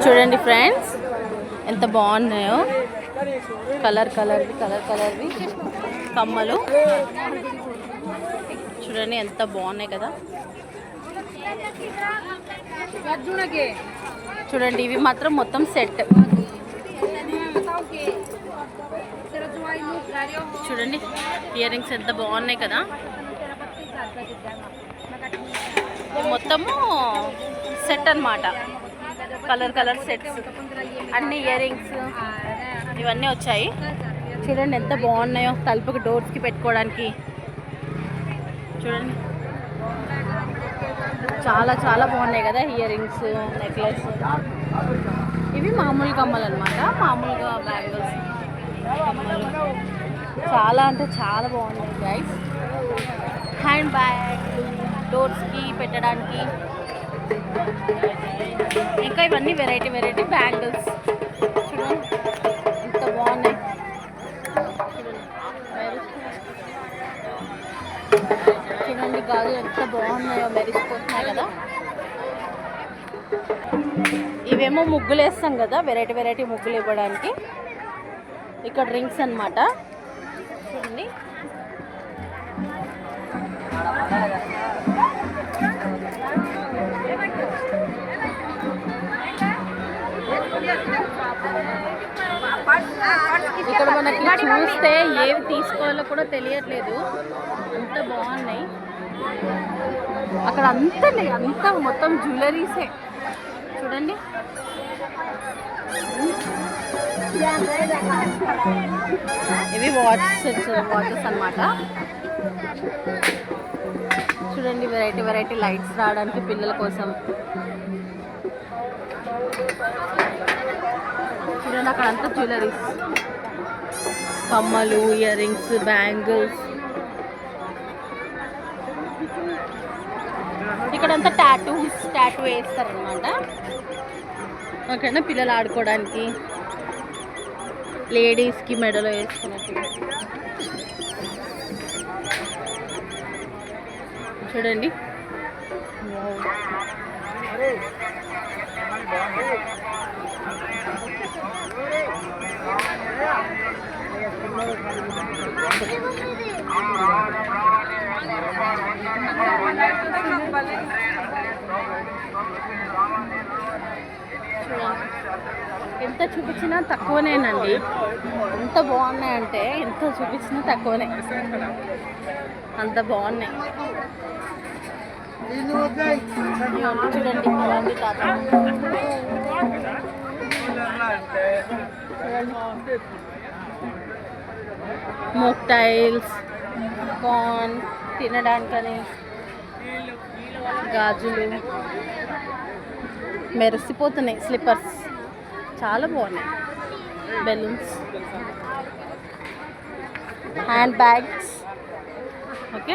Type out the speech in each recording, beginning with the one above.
చూడండి ఫ్రెండ్స్ ఎంత బాగున్నాయో, కలర్ కలర్వి కమ్మలు చూడండి ఎంత బాగున్నాయి కదా. చూడండి ఇవి మాత్రం మొత్తం సెట్. చూడండి ఇయర్ రింగ్స్ ఎంత బాగున్నాయి కదా. మొత్తము సెట్ అన్నమాట, కలర్ సెట్స్ అన్ని ఇయర్ రింగ్స్ ఇవన్నీ వచ్చాయి. చూడండి ఎంత బాగున్నాయో, తలుపుకి డోర్స్కి పెట్టుకోవడానికి. చూడండి చాలా బాగున్నాయి కదా ఇయర్ రింగ్స్, నెక్లెస్. ఇవి మామూలు కమ్మలు అనమాట, మామూలుగా బ్యాంగిల్స్ కమ్మలు. చాలా అంటే చాలా బాగున్నాయి గైస్. హ్యాండ్ బ్యాగ్, డోర్స్కి పెట్టడానికి. ఇంకా ఇవన్నీ వెరైటీ బ్యాంగిల్స్. చూడండి ఎంత బాగున్నాయి. చూడండి గాజులు ఎంత బాగున్నాయో, మెరిసిపోతున్నాయి కదా. ఇవేమో ముగ్గులు వేస్తాం కదా, వెరైటీ ముగ్గులు ఇవ్వడానికి. ఇక్కడ రింగ్స్ అన్నమాట. చూడండి ఇక్కడ మనకి చూస్తే ఏవి తీసుకోవాలో కూడా తెలియట్లేదు, అంత బాగున్నాయి. అక్కడ అంతా మొత్తం జ్యువెలరీసే. చూడండి ఇవి వాచెస్ అన్నమాట. చూడండి వెరైటీ లైట్స్ రావడానికి పిల్లల కోసం. చూడండి అక్కడ అంతా జ్యువెలరీస్, కమ్మలు, ఇయర్ రింగ్స్, బ్యాంగిల్స్. ఇక్కడంతా టాటూ వేస్తారనమాట. ఓకేనా, పిల్లలు ఆడుకోవడానికి, లేడీస్కి మెడలో వేసుకున్నట్టు. చూడండి ఎంత చూపించినా తక్కువనేనండి. ఎంత బాగున్నాయంటే ఎంత చూపించినా తక్కువనే, అంత బాగున్నాయి. చూడండి అలాంటి తాత. మోక్టైల్స్, కార్న్ తినడానికని, గాజులు మెరిసిపోతున్నాయి, స్లిప్పర్స్ చాలా బాగున్నాయి, balloons, hand bags. Okay,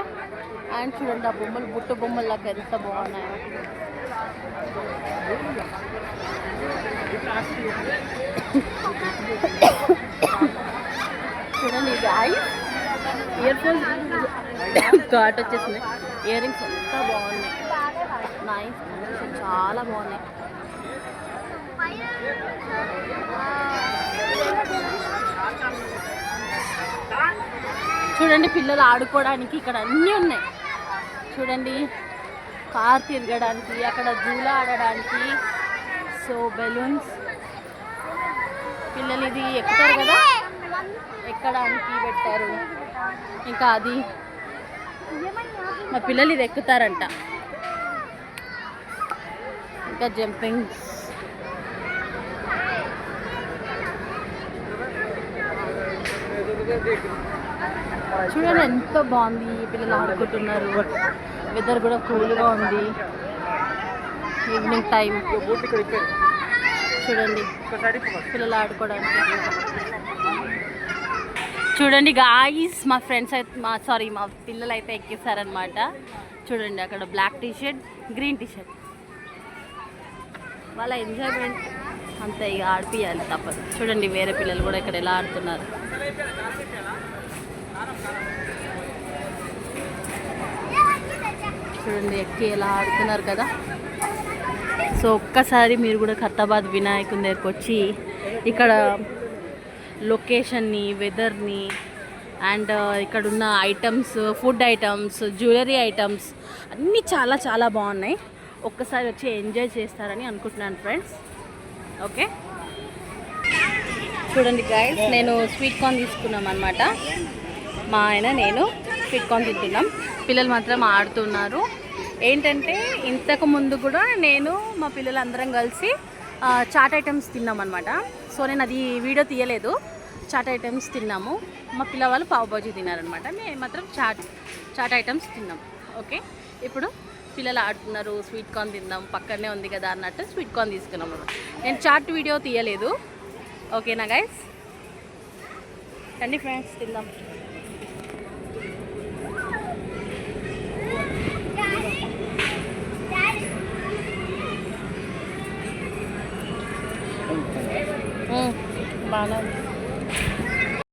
and చూడండి ఆ బొమ్మలు, బుట్ట బొమ్మలాగా ఎంత బాగున్నాయో. చూడండి ఇయర్ ఫోన్స్ ఘాట్ వచ్చేసింది. ఇయర్ రింగ్స్ ఎంత బాగున్నాయి, నైస్, చాలా బాగున్నాయి. చూడండి పిల్లలు ఆడుకోవడానికి ఇక్కడ అన్నీ ఉన్నాయి. చూడండి కార్ తిరగడానికి, అక్కడ జూలా ఆడడానికి. సో బెలూన్స్, పిల్లలు ఇది ఎక్కుతారు కదా, ఎక్కడానికి పెట్టారు. ఇంకా అది మా పిల్లలు ఇది ఎక్కుతారంట. ఇంకా జంపింగ్. చూడండి ఎంత బాగుంది, పిల్లలు ఆడుకుంటున్నారు. వెదర్ కూడా కూల్గా ఉంది, ఈవినింగ్ టైం. చూడండి పిల్లలు ఆడుకోవడానికి. చూడండి గాయ్స్, మా ఫ్రెండ్స్ అయితే మా పిల్లలు అయితే ఎక్కిస్తారనమాట. చూడండి అక్కడ బ్లాక్ టీషర్ట్, గ్రీన్ టీషర్ట్. వాళ్ళ ఎంజాయ్మెంట్ అంతే, ఇక ఆడిపియాలి తప్పదు. చూడండి వేరే పిల్లలు కూడా ఇక్కడ ఎలా ఆడుతున్నారు. చూడండి ఎక్కి ఎలా ఆడుతున్నారు కదా. సో ఒక్కసారి మీరు కూడా ఖైరతాబాద్ వినాయకుని దగ్గరకు వచ్చి ఇక్కడ లొకేషన్ని, వెదర్ని అండ్ ఇక్కడ ఉన్న items, food items, jewellery items అన్నీ చాలా చాలా బాగున్నాయి. ఒక్కసారి వచ్చి ఎంజాయ్ చేస్తారని అనుకుంటున్నాను ఫ్రెండ్స్. ఓకే, చూడండి గైస్, నేను స్వీట్ కార్న్ తీసుకున్నాం అనమాట. మా ఆయన నేను స్వీట్ కార్న్ తింటున్నాం. పిల్లలు మాత్రం ఆడుతున్నారు. ఏంటంటే ఇంతకు ముందు కూడా నేను మా పిల్లలందరం కలిసి చాట్ ఐటమ్స్ తిన్నాం అనమాట. సో నేను అది వీడియో తీయలేదు. చాట్ ఐటమ్స్ తిన్నాము. మా పిల్లవాళ్ళు పావు బాజీ తిన్నారనమాట. మేము మాత్రం చాట్ ఐటమ్స్ తిన్నాం. ఓకే, ఇప్పుడు పిల్లలు ఆడుతున్నారు. స్వీట్ కార్న్ తిందాం, పక్కనే ఉంది కదా అన్నట్టు స్వీట్ కార్న్ తీసుకున్నాము. నేను చాట్ వీడియో తీయలేదు. ఓకేనా గైస్, రండి ఫ్రెండ్స్ తిందాం. బాగా